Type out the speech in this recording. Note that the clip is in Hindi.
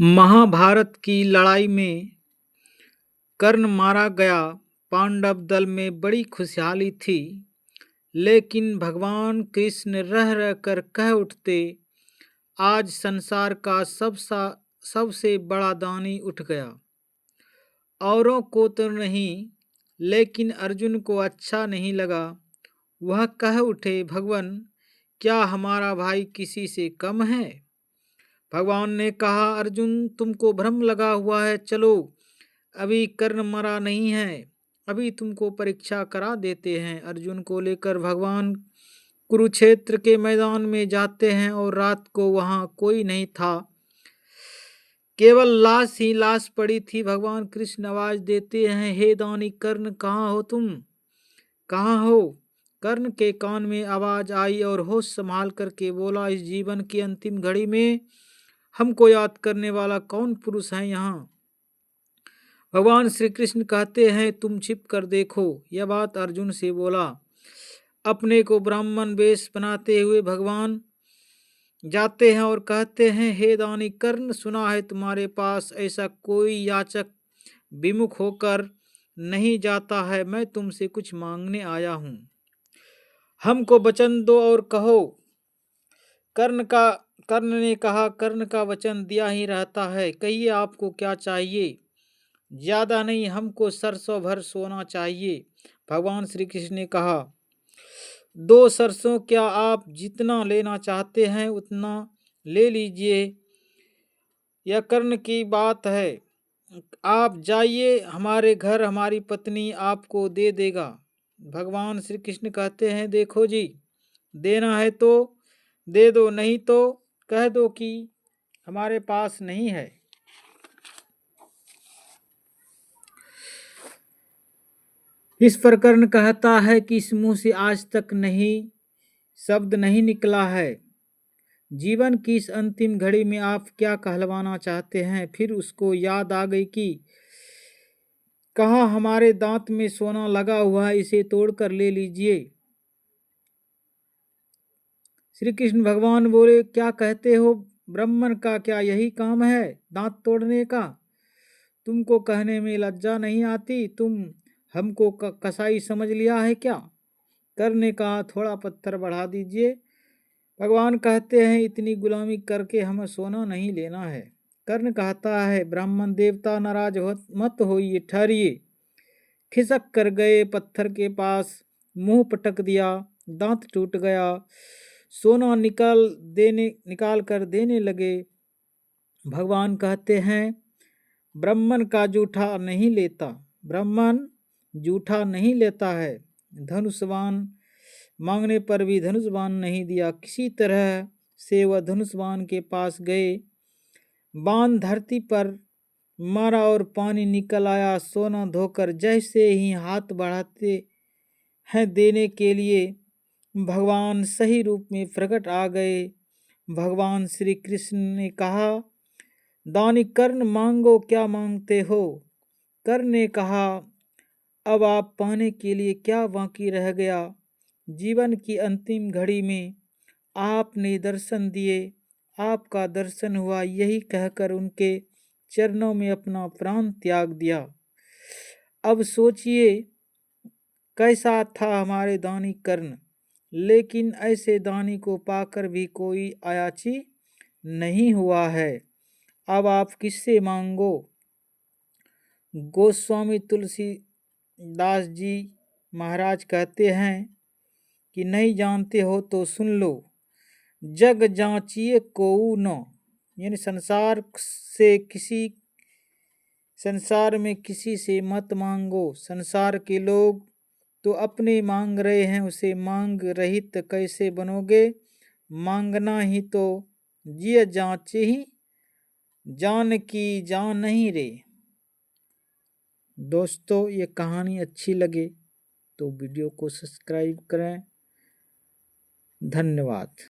महाभारत की लड़ाई में कर्ण मारा गया। पांडव दल में बड़ी खुशहाली थी, लेकिन भगवान कृष्ण रह रह कर कह उठते, आज संसार का सबसे बड़ा दानी उठ गया। औरों को तो नहीं, लेकिन अर्जुन को अच्छा नहीं लगा। वह कह उठे, भगवान, क्या हमारा भाई किसी से कम है? भगवान ने कहा, अर्जुन, तुमको भ्रम लगा हुआ है। चलो, अभी कर्ण मरा नहीं है, अभी तुमको परीक्षा करा देते हैं। अर्जुन को लेकर भगवान कुरुक्षेत्र के मैदान में जाते हैं और रात को वहां कोई नहीं था, केवल लाश ही लाश पड़ी थी। भगवान कृष्ण आवाज देते हैं, हे दानी कर्ण, कहाँ हो तुम? कहाँ हो? कर्ण के कान में आवाज आई और होश संभाल करके बोला, इस जीवन की अंतिम घड़ी में हमको याद करने वाला कौन पुरुष है यहाँ? भगवान श्री कृष्ण कहते हैं, तुम छिप कर देखो। यह बात अर्जुन से बोला। अपने को ब्राह्मण वेश बनाते हुए भगवान जाते हैं और कहते हैं, हे दानी कर्ण, सुना है तुम्हारे पास ऐसा कोई याचक विमुख होकर नहीं जाता है। मैं तुमसे कुछ मांगने आया हूं, हमको वचन दो और कहो। कर्ण ने कहा, कर्ण का वचन दिया ही रहता है, कहिए आपको क्या चाहिए? ज्यादा नहीं, हमको सरसों भर सोना चाहिए। भगवान श्री कृष्ण ने कहा, 2 सरसों, क्या आप जितना लेना चाहते हैं उतना ले लीजिए। यह कर्ण की बात है, आप जाइए, हमारे घर हमारी पत्नी आपको दे देगा। भगवान श्री कृष्ण कहते हैं, देखो जी, देना है तो दे दो, नहीं तो कह दो कि हमारे पास नहीं है। इस पर कर्ण कहता है कि इस मुंह से आज तक शब्द नहीं निकला है। जीवन की इस अंतिम घड़ी में आप क्या कहलवाना चाहते हैं? फिर उसको याद आ गई कि कहा, हमारे दांत में सोना लगा हुआ है, इसे तोड़कर ले लीजिए। श्री कृष्ण भगवान बोले, क्या कहते हो? ब्राह्मण का क्या यही काम है, दांत तोड़ने का? तुमको कहने में लज्जा नहीं आती? तुम हमको कसाई समझ लिया है क्या? कर्ण ने कहा, थोड़ा पत्थर बढ़ा दीजिए। भगवान कहते हैं, इतनी गुलामी करके हमें सोना नहीं लेना है। कर्ण कहता है, ब्राह्मण देवता नाराज मत होइए, ठहरिए। खिसक कर गए पत्थर के पास, मुंह पटक दिया, दांत टूट गया। सोना निकाल कर देने लगे। भगवान कहते हैं, ब्राह्मण का जूठा नहीं लेता, ब्राह्मण जूठा नहीं लेता है। धनुष्वान मांगने पर भी धनुष्वान नहीं दिया। किसी तरह से वह धनुष्वान के पास गए, बाण धरती पर मारा और पानी निकल आया। सोना धोकर जैसे ही हाथ बढ़ाते हैं देने के लिए, भगवान सही रूप में प्रकट आ गए। भगवान श्री कृष्ण ने कहा, दानी कर्ण, मांगो, क्या मांगते हो? कर्ण ने कहा, अब आप पाने के लिए क्या बाकी रह गया? जीवन की अंतिम घड़ी में आपने दर्शन दिए, आपका दर्शन हुआ, यही कहकर उनके चरणों में अपना प्राण त्याग दिया। अब सोचिए, कैसा था हमारे दानी कर्ण, लेकिन ऐसे दानी को पाकर भी कोई अयाची नहीं हुआ है। अब आप किससे मांगो? गोस्वामी तुलसीदास जी महाराज कहते हैं कि नहीं जानते हो तो सुन लो, जग जांचिए कोऊ न, यानी संसार में किसी से मत मांगो। संसार के लोग तो अपने मांग रहे हैं, उसे मांग रहित कैसे बनोगे? मांगना ही तो जिय जांचे ही, जान की जान नहीं रे। दोस्तों, ये कहानी अच्छी लगे तो वीडियो को सब्सक्राइब करें। धन्यवाद।